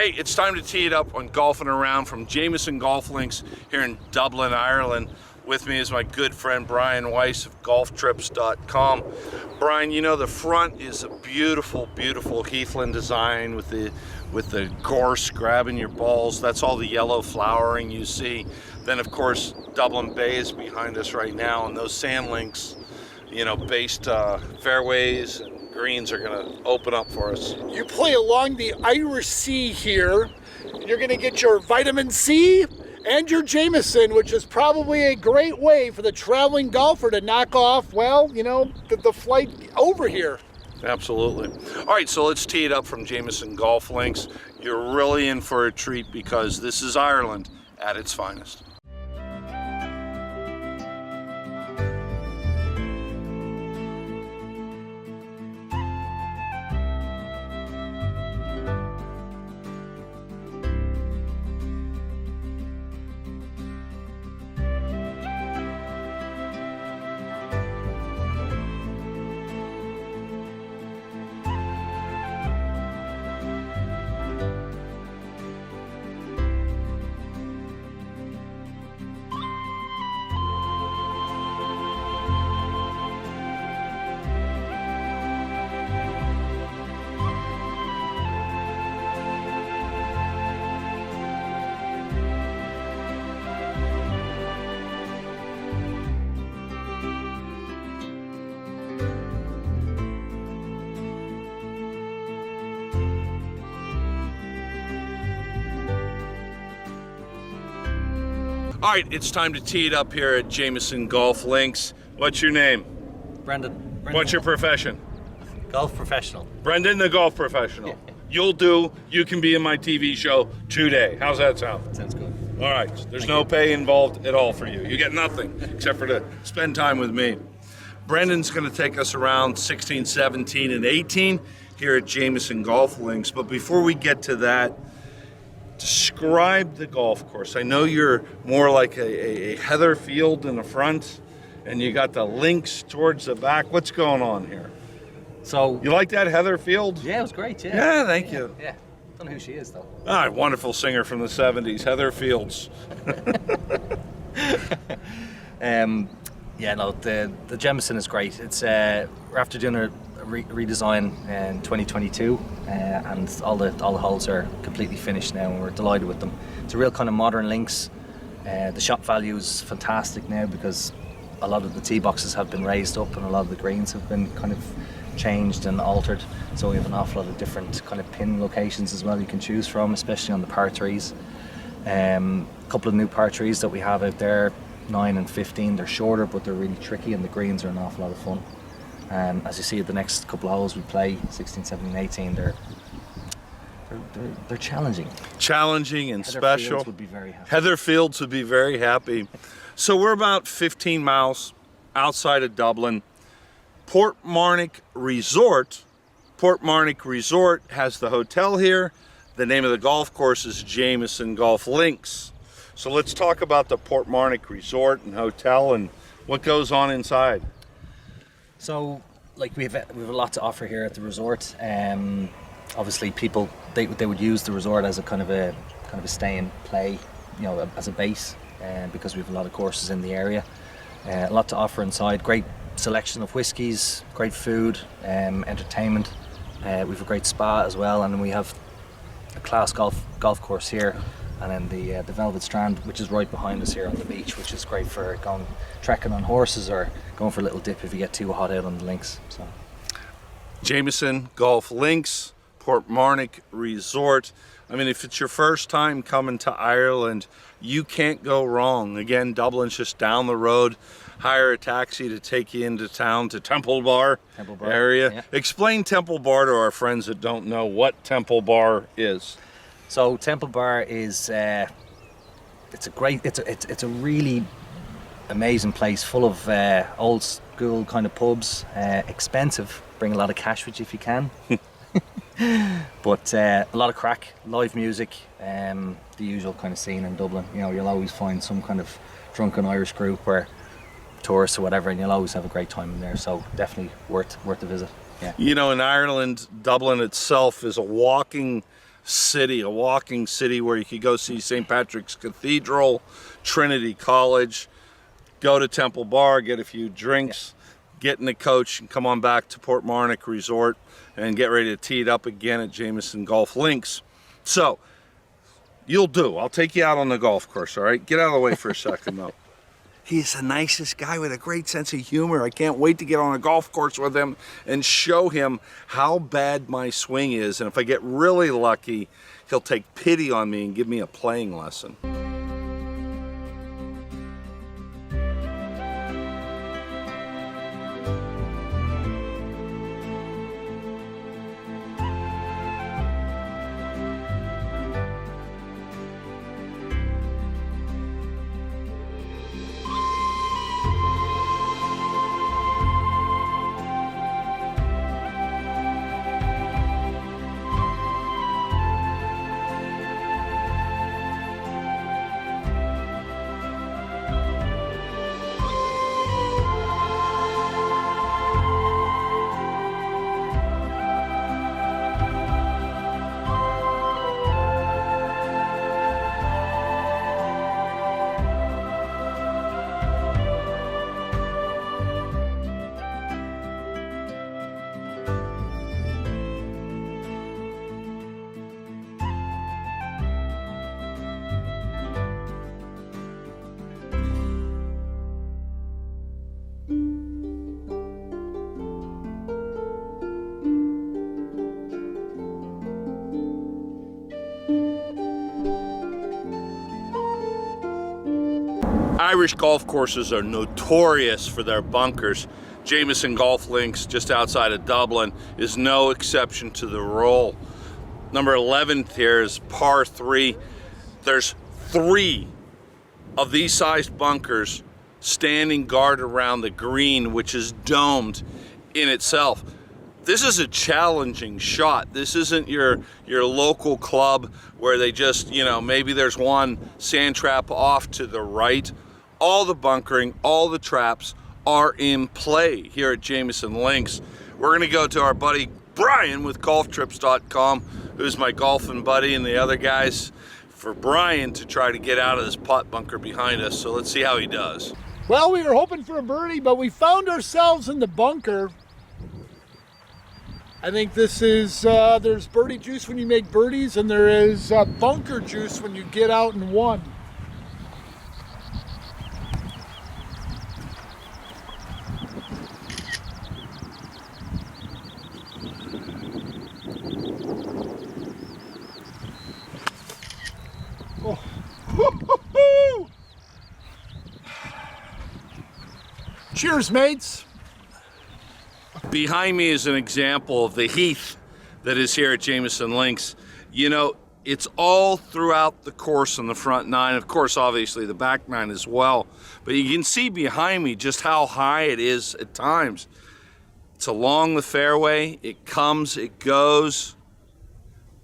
Hey, it's time to tee it up on Golfing Around from Jameson Golf Links here in Dublin, Ireland. With me is my good friend Brian Weiss of golftrips.com. Brian, you know the front is a beautiful, beautiful Heathland design with the gorse grabbing your balls. That's all the yellow flowering you see. Then of course Dublin Bay is behind us right now, and those sand links, you know, based fairways and greens are going to open up for us. You play along the Irish Sea here. You're going to get your vitamin C and your Jameson, which is probably a great way for the traveling golfer to knock off, well, you know, the flight over here. Absolutely. All right, so let's tee it up from Jameson Golf Links. You're really in for a treat because this is Ireland at its finest. All right, it's time to tee it up here at Jameson Golf Links. What's your name? Brendan. What's your profession? Golf professional. Brendan, the golf professional. You'll do. You can be in my TV show today. How's that sound? Sounds good. All right. There's no pay involved at all for you. You get nothing except for to spend time with me. Brendan's going to take us around 16, 17, and 18 here at Jameson Golf Links. But before we get to that, describe the golf course. I know you're more like a heather field in the front, and you got the links towards the back. What's going on here? So You like that heather field? yeah, it was great. Yeah. Yeah, thank you. Yeah. Don't know who she is though. Ah, wonderful singer from the 70s, Heather Fields. Yeah, no, the Jameson is great. It's we're after doing a redesign in 2022, and all the holes are completely finished now, and we're delighted with them. It's a real kind of modern links. The shot value is fantastic now because a lot of the tee boxes have been raised up, and a lot of the greens have been kind of changed and altered. So we have an awful lot of different kind of pin locations as well you can choose from, especially on the par threes. A couple of new par threes that we have out there, 9 and 15. They're shorter, but they're really tricky, and the greens are an awful lot of fun. As you see, the next couple of holes we play, 16, 17, 18, they're challenging. Challenging and Heather special. Fields would be very happy. Heather Fields would be very happy. So we're about 15 miles outside of Dublin. Portmarnock Resort. Portmarnock Resort has the hotel here. The name of the golf course is Jameson Golf Links. So let's talk about the Portmarnock Resort and hotel and what goes on inside. So, like we have a lot to offer here at the resort. Obviously, people they would use the resort as a kind of a stay and play, you know, as a base, because we have a lot of courses in the area. A lot to offer inside. Great selection of whiskies, great food, entertainment. We have a great spa as well, and we have a class golf course here, and then the Velvet Strand, which is right behind us here on the beach, which is great for going trekking on horses or going for a little dip if you get too hot out on the links. So, Jameson Golf Links, Portmarnock Resort. I mean, if it's your first time coming to Ireland, you can't go wrong. Again, Dublin's just down the road. Hire a taxi to take you into town to Temple Bar area. Yeah. Explain Temple Bar to our friends that don't know what Temple Bar is. So Temple Bar is it's a really amazing place, full of old school kind of pubs. Expensive. Bring a lot of cash with you if you can. But a lot of crack, live music, the usual kind of scene in Dublin. You know, you'll always find some kind of drunken Irish group where tourists or whatever, and you'll always have a great time in there. So definitely worth a visit. Yeah. You know, in Ireland, Dublin itself is a walking city, a walking city where you could go see St. Patrick's Cathedral, Trinity College, go to Temple Bar, get a few drinks, get in the coach and come on back to Portmarnock Resort and get ready to tee it up again at Jameson Golf Links. So, you'll do. I'll take you out on the golf course, all right? Get out of the way for a second, though. He's the nicest guy with a great sense of humor. I can't wait to get on a golf course with him and show him how bad my swing is. And if I get really lucky, he'll take pity on me and give me a playing lesson. Irish golf courses are notorious for their bunkers. Jameson Golf Links, just outside of Dublin, is no exception to the rule. Number 11 here is par 3. There's 3 of these sized bunkers standing guard around the green, which is domed in itself. This is a challenging shot. This isn't your local club where they just, maybe there's one sand trap off to the right. All the bunkering, all the traps are in play here at Jameson Links. We're gonna go to our buddy Brian with golftrips.com, who's my golfing buddy, and the other guys, for Brian to try to get out of this pot bunker behind us. So let's see how he does. Well, we were hoping for a birdie, but we found ourselves in the bunker. I think this is, there's birdie juice when you make birdies, and there is bunker juice when you get out and one. Oh. Cheers, mates. Behind me is an example of the heath that is here at Jameson Links. It's all throughout the course on the front 9. Of course, obviously the back 9 as well. But you can see behind me just how high it is at times. It's along the fairway. It comes, it goes.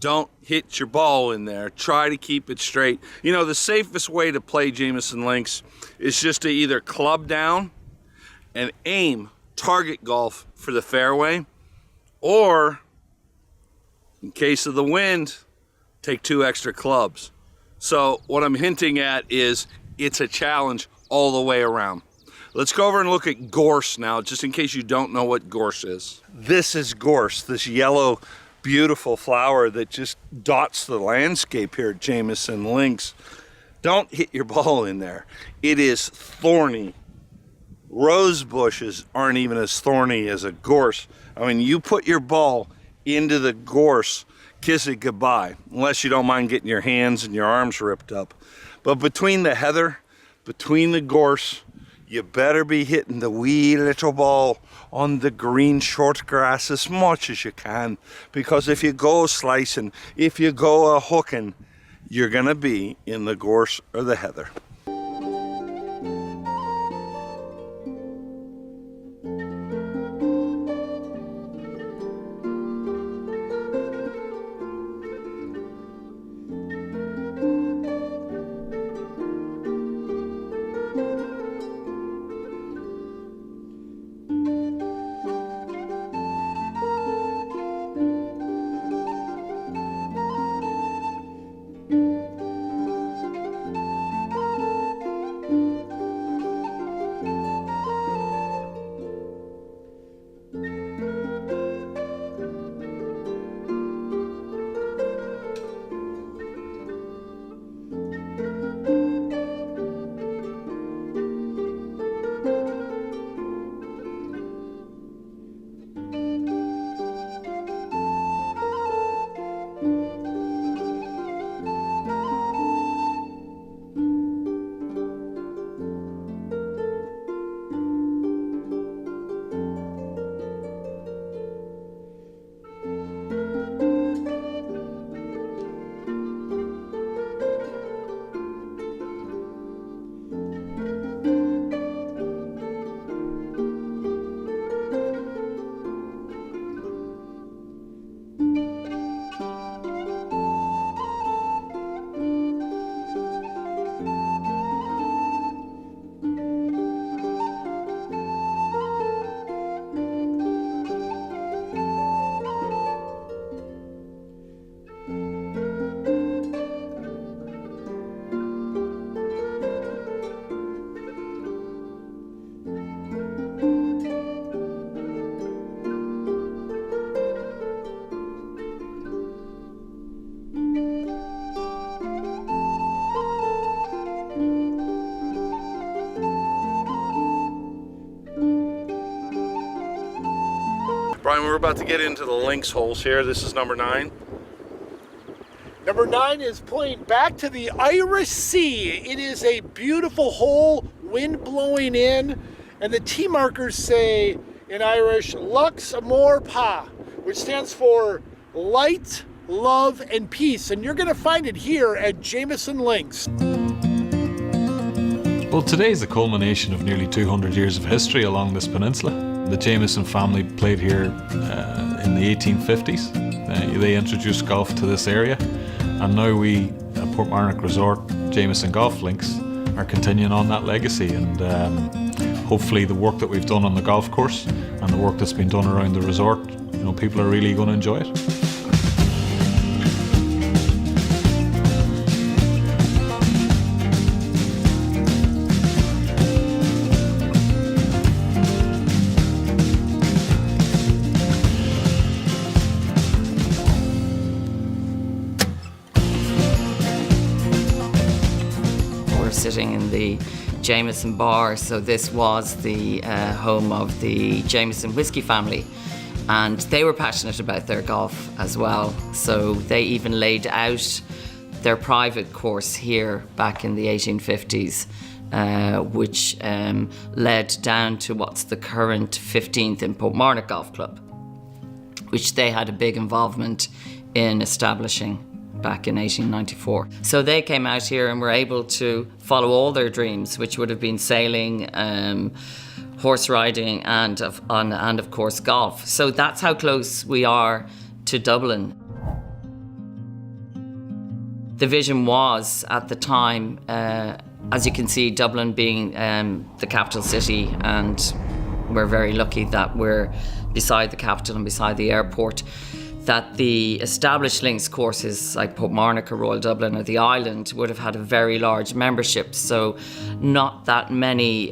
Don't hit your ball in there. Try to keep it straight. The safest way to play Jameson Links is just to either club down and aim target golf for the fairway, or in case of the wind, take 2 extra clubs. So what I'm hinting at is it's a challenge all the way around. Let's go over and look at gorse now, just in case you don't know what gorse is. This is gorse, this yellow, beautiful flower that just dots the landscape here at Jameson Links. Don't hit your ball in there. It is thorny. Rose bushes aren't even as thorny as a gorse. I mean, you put your ball into the gorse, kiss it goodbye, unless you don't mind getting your hands and your arms ripped up. But between the heather, between the gorse, you better be hitting the wee little ball on the green short grass as much as you can, because if you go slicing, if you go a hooking, you're gonna be in the gorse or the heather. we're about to get into the links holes here. This is number 9. Number 9 is playing back to the Irish Sea. It is a beautiful hole, wind blowing in, and the tee markers say in Irish, Lux Amor Pa, which stands for light, love, and peace. And you're going to find it here at Jameson Links. Well, today is the culmination of nearly 200 years of history along this peninsula. The Jameson family played here in the 1850s. They introduced golf to this area, and now we, at Portmarnock Resort, Jameson Golf Links, are continuing on that legacy. And hopefully the work that we've done on the golf course and the work that's been done around the resort, people are really going to enjoy it. Sitting in the Jameson bar, so this was the home of the Jameson whiskey family, and they were passionate about their golf as well, so they even laid out their private course here back in the 1850s, which led down to what's the current 15th in Portmarnock Golf Club, which they had a big involvement in establishing back in 1894. So they came out here and were able to follow all their dreams, which would have been sailing, horse riding, and of course golf. So that's how close we are to Dublin. The vision was, at the time, as you can see, Dublin being the capital city, and we're very lucky that we're beside the capital and beside the airport, that the established links courses like Portmarnock or Royal Dublin or the Island would have had a very large membership, so not that many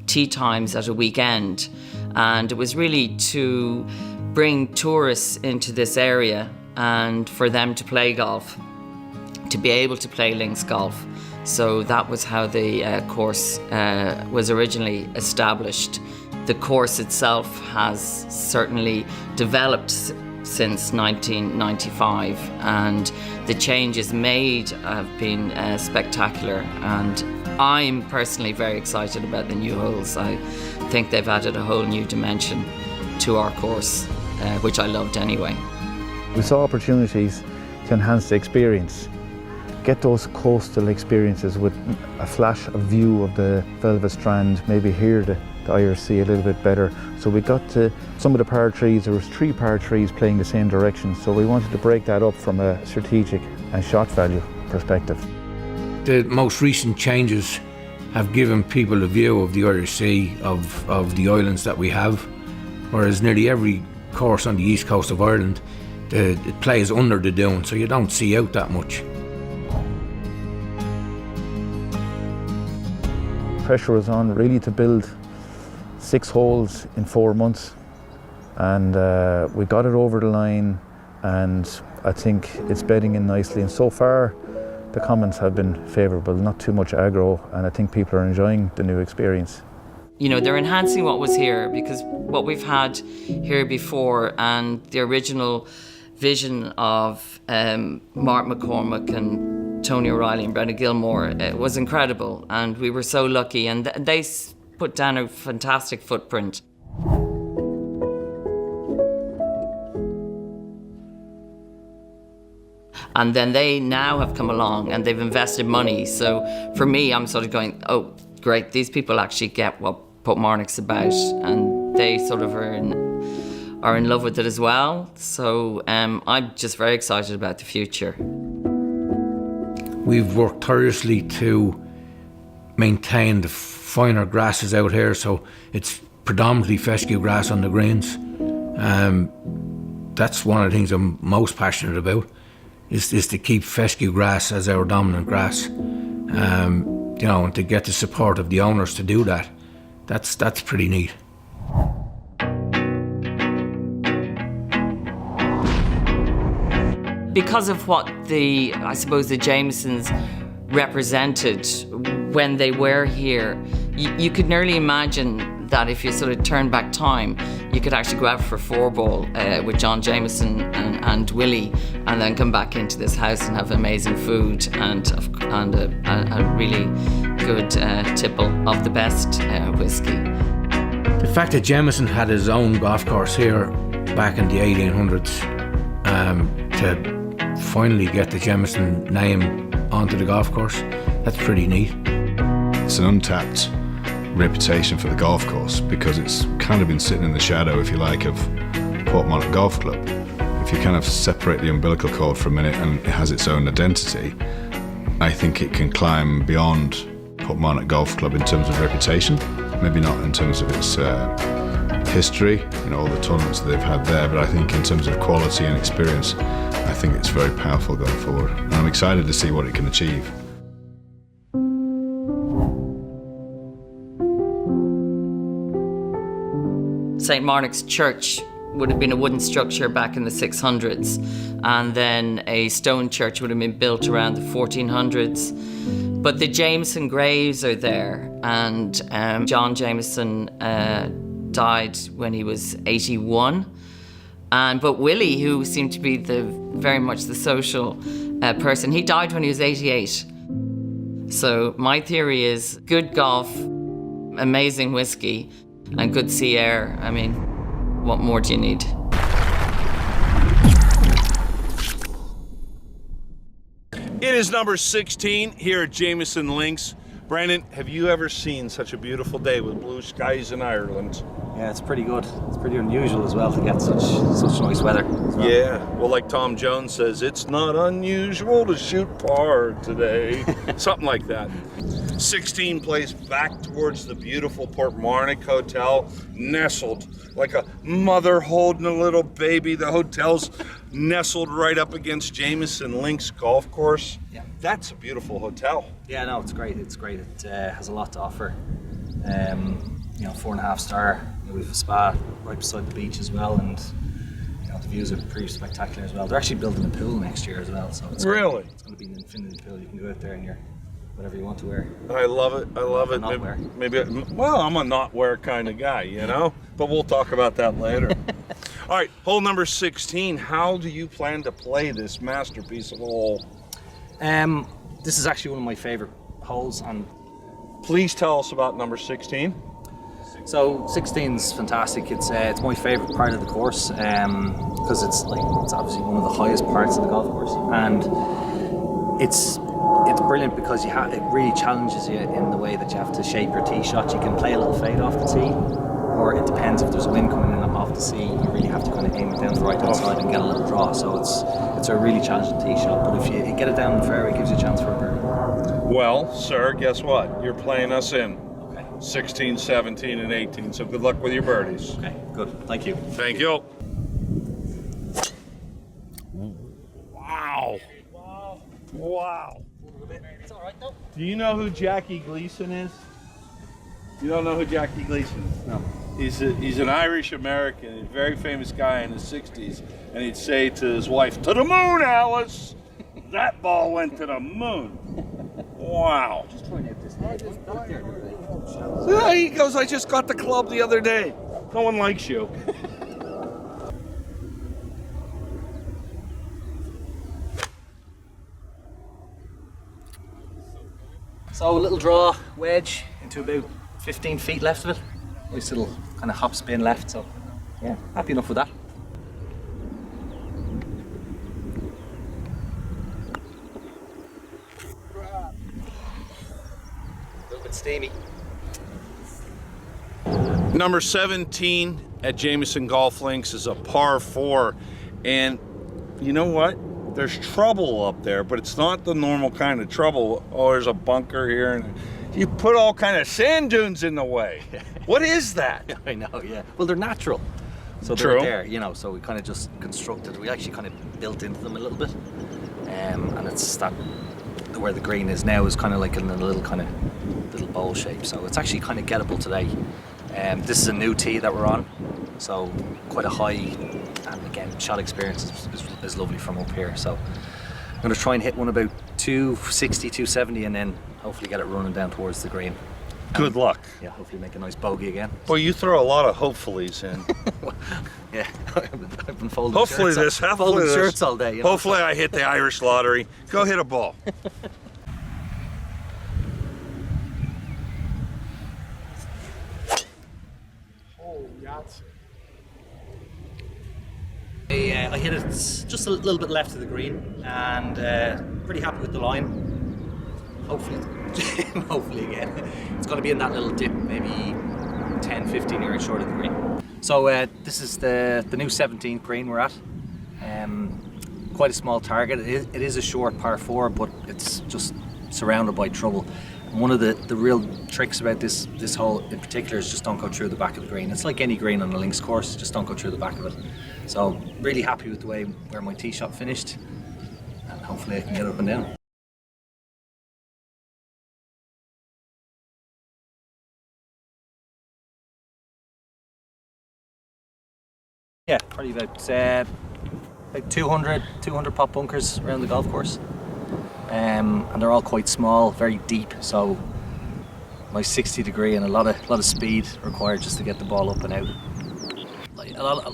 tee times at a weekend. And it was really to bring tourists into this area and for them to play golf, to be able to play links golf. So that was how the course was originally established. The course itself has certainly developed since 1995, and the changes made have been spectacular, and I'm personally very excited about the new holes. I think they've added a whole new dimension to our course, which I loved anyway. We saw opportunities to enhance the experience, get those coastal experiences with a flash of view of the Velvet Strand, maybe hear the Irish Sea a little bit better. So we got to some of the par trees, there was 3 par trees playing the same direction, so we wanted to break that up from a strategic and shot value perspective. The most recent changes have given people a view of the Irish Sea, of the islands that we have, whereas nearly every course on the east coast of Ireland, it plays under the dune, so you don't see out that much. Pressure was on really to build 6 holes in 4 months, and we got it over the line, and I think it's bedding in nicely, and so far the comments have been favourable, not too much aggro, and I think people are enjoying the new experience. They're enhancing what was here, because what we've had here before and the original vision of Mark McCormick and Tony O'Reilly and Brendan Gilmore, it was incredible, and we were so lucky, and they put down a fantastic footprint. And then they now have come along and they've invested money. So for me, I'm sort of going, oh, great, these people actually get what Portmarnock's about, and they sort of are in love with it as well. So I'm just very excited about the future. We've worked tirelessly to maintain the finer grasses out here, so it's predominantly fescue grass on the greens. That's one of the things I'm most passionate about, is to keep fescue grass as our dominant grass. And to get the support of the owners to do that, that's pretty neat. Because of what the Jamesons represented when they were here, you could nearly imagine that if you sort of turn back time, you could actually go out for 4-ball with John Jameson and Willie, and then come back into this house and have amazing food and a really good tipple of the best whiskey. The fact that Jameson had his own golf course here back in the 1800s, to finally get the Jameson name onto the golf course, that's pretty neat. It's an untapped reputation for the golf course because it's kind of been sitting in the shadow, if you like, of Portmarnock Golf Club. If you kind of separate the umbilical cord for a minute and it has its own identity, I think it can climb beyond Portmarnock Golf Club in terms of reputation. Maybe not in terms of its history, all the tournaments that they've had there, but I think in terms of quality and experience, I think it's very powerful going forward. And I'm excited to see what it can achieve. St. Marnocks Church would have been a wooden structure back in the 600s, and then a stone church would have been built around the 1400s. But the Jameson graves are there, and John Jameson died when he was 81. But Willie, who seemed to be very much the social person, he died when he was 88. So my theory is good golf, amazing whiskey, and good sea air. I mean, what more do you need? It is number 16 here at Jameson Links. Brandon, have you ever seen such a beautiful day with blue skies in Ireland? Yeah, it's pretty good. It's pretty unusual as well to get such nice weather as well. Yeah, well, like Tom Jones says, it's not unusual to shoot par today. Something like that. 16 plays back towards the beautiful Portmarnock Hotel, nestled like a mother holding a little baby. The hotel's nestled right up against Jameson Links Golf Course. Yeah. That's a beautiful hotel. Yeah, no, it's great. It's great. It has a lot to offer. 4.5 star. We have a spa right beside the beach as well, and the views are pretty spectacular as well. They're actually building a pool next year as well, so it's really it's going to be an infinity pool. You can go out there in your whatever you want to wear. I love it. I love it. Not wear. Well, I'm a not wear kind of guy, but we'll talk about that later. All right, hole number 16. How do you plan to play this masterpiece of a hole? This is actually one of my favorite holes, and please tell us about number 16. So 16's fantastic. It's my favorite part of the course because it's obviously one of the highest parts of the golf course, and it's brilliant because it really challenges you in the way that you have to shape your tee shot. You can play a little fade off the tee, or it depends if there's a wind coming in off the sea. You really have to kind of aim it down the right hand side and get a little draw. So it's a really challenging tee shot. But if you get it down the fairway, it gives you a chance for a birdie. Well, sir, guess what? You're playing us in 16, 17, and 18. So good luck with your birdies. Okay, good. Thank you. Thank you. Wow. Wow. It's all right though. Do you know who Jackie Gleason is? You don't know who Jackie Gleason is? No. He's an Irish American, a very famous guy in the 60s, and he'd say to his wife, "To the moon, Alice!" That ball went to the moon. Wow. Just trying out this. He goes, "I just got the club the other day." No one likes you. So a little draw wedge into about 15 feet left of it. Nice little kind of hop spin left, so yeah, happy enough with that. A little bit steamy. Number 17 at Jameson Golf Links is a par 4, and you know what? There's trouble up there, but it's not the normal kind of trouble. Oh, there's a bunker here, and you put all kind of sand dunes in the way. What is that? I know, yeah. Well, they're natural, so True. they're there, so we kind of just constructed. We actually kind of built into them a little bit, and it's that where the green is now is kind of like in a little kind of little bowl shape. So it's actually kind of gettable today. This is a new tee that we're on, so quite a high, and again, shot experience is lovely from up here. So I'm going to try and hit one about 260, 270, and then hopefully get it running down towards the green. Good luck. Yeah, hopefully make a nice bogey again. Well, you throw a lot of hopefullys in. Yeah, I've been folding Hopefully shirts, hopefully folding this. shirts all day. You know? Hopefully I hit the Irish lottery. Go hit a ball. Oh, Yahtzee. I hit it just a little bit left of the green, and pretty happy with the line. Hopefully, hopefully again, it's going to be in that little dip, maybe 10-15 yards short of the green. So this is the new 17th green we're at. Quite a small target. It is a short par 4, but it's just surrounded by trouble. And one of the real tricks about this hole in particular is just don't go through the back of the green. It's like any green on a links course, just don't go through the back of it. So really happy with the way where my tee shot finished, and hopefully I can get up and down. Yeah, probably about 200 pop bunkers around the golf course, and they're all quite small, very deep. So my 60 degree and a lot of speed required just to get the ball up and out.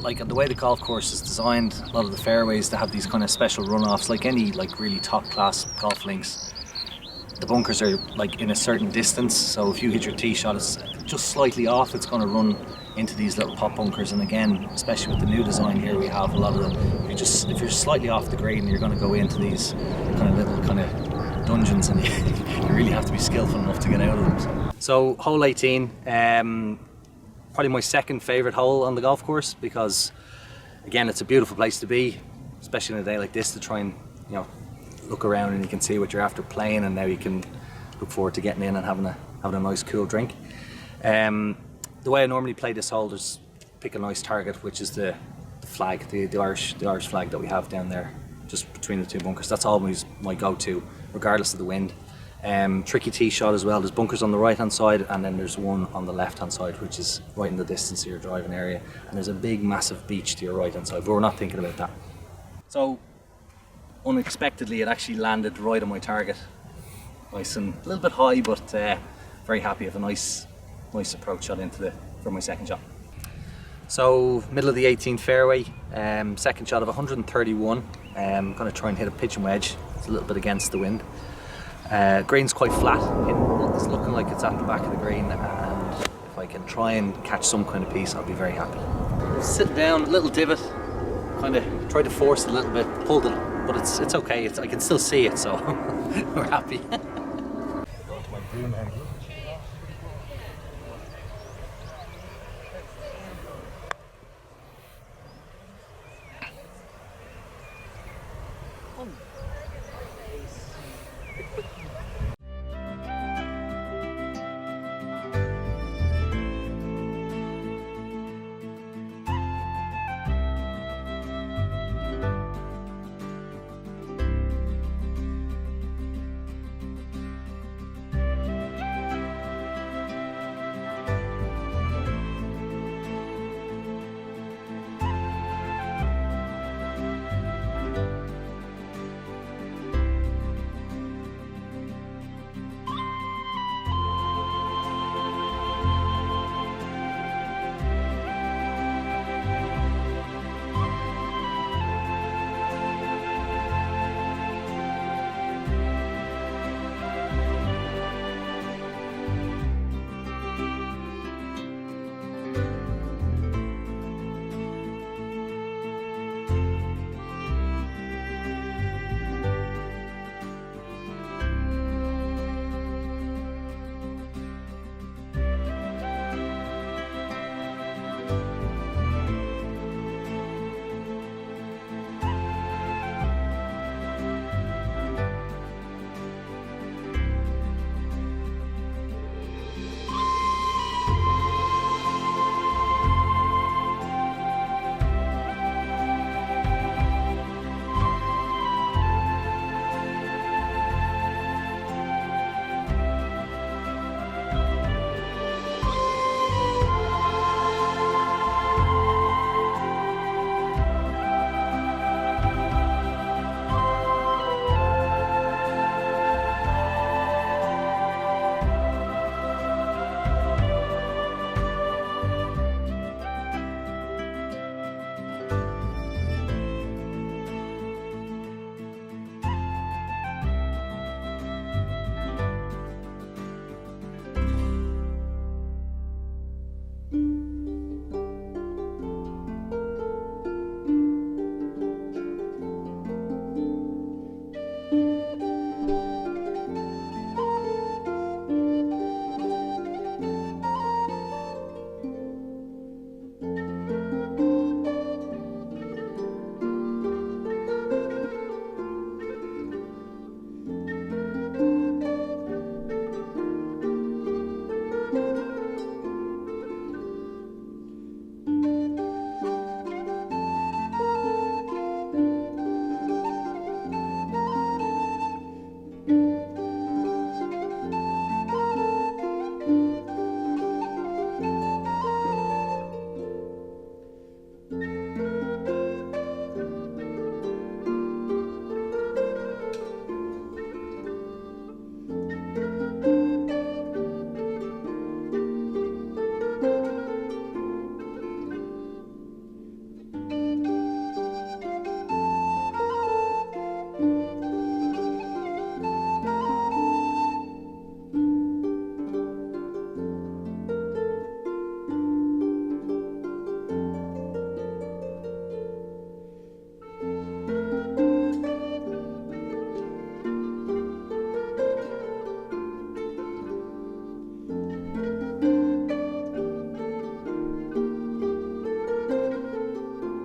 Like the way the golf course is designed, a lot of the fairways to have these kind of special runoffs, like any really top class golf links. The bunkers are like in a certain distance, so if you hit your tee shot, it's just slightly off, it's going to run into these little pop bunkers. And again, especially with the new design here, we have a lot of them. If you're slightly off the green, you're going to go into these kind of little dungeons, and you really have to be skillful enough to get out of them. So hole 18, probably my second favourite hole on the golf course, because again, it's a beautiful place to be, especially on a day like this, to try and look around and you can see what you're after playing, and now you can look forward to getting in and having a nice cool drink. The way I normally play this hole is pick a nice target, which is the flag, the Irish flag that we have down there, just between the two bunkers. That's always my go-to, regardless of the wind. Tricky tee shot as well. There's bunkers on the right hand side, and then there's one on the left hand side, which is right in the distance of your driving area, and there's a big massive beach to your right hand side, but we're not thinking about that. So unexpectedly it actually landed right on my target, nice and a little bit high, but very happy. I have a nice approach shot for my second shot. So middle of the 18th fairway, second shot of 131. I'm going to try and hit a pitching wedge. It's a little bit against the wind. Green's quite flat. It's looking like it's at the back of the green, and if I can try and catch some kind of piece, I'll be very happy. Sit down, a little divot, kind of try to force it a little bit, pulled it, but it's okay. I can still see it, so we're happy. Go to my broom handle.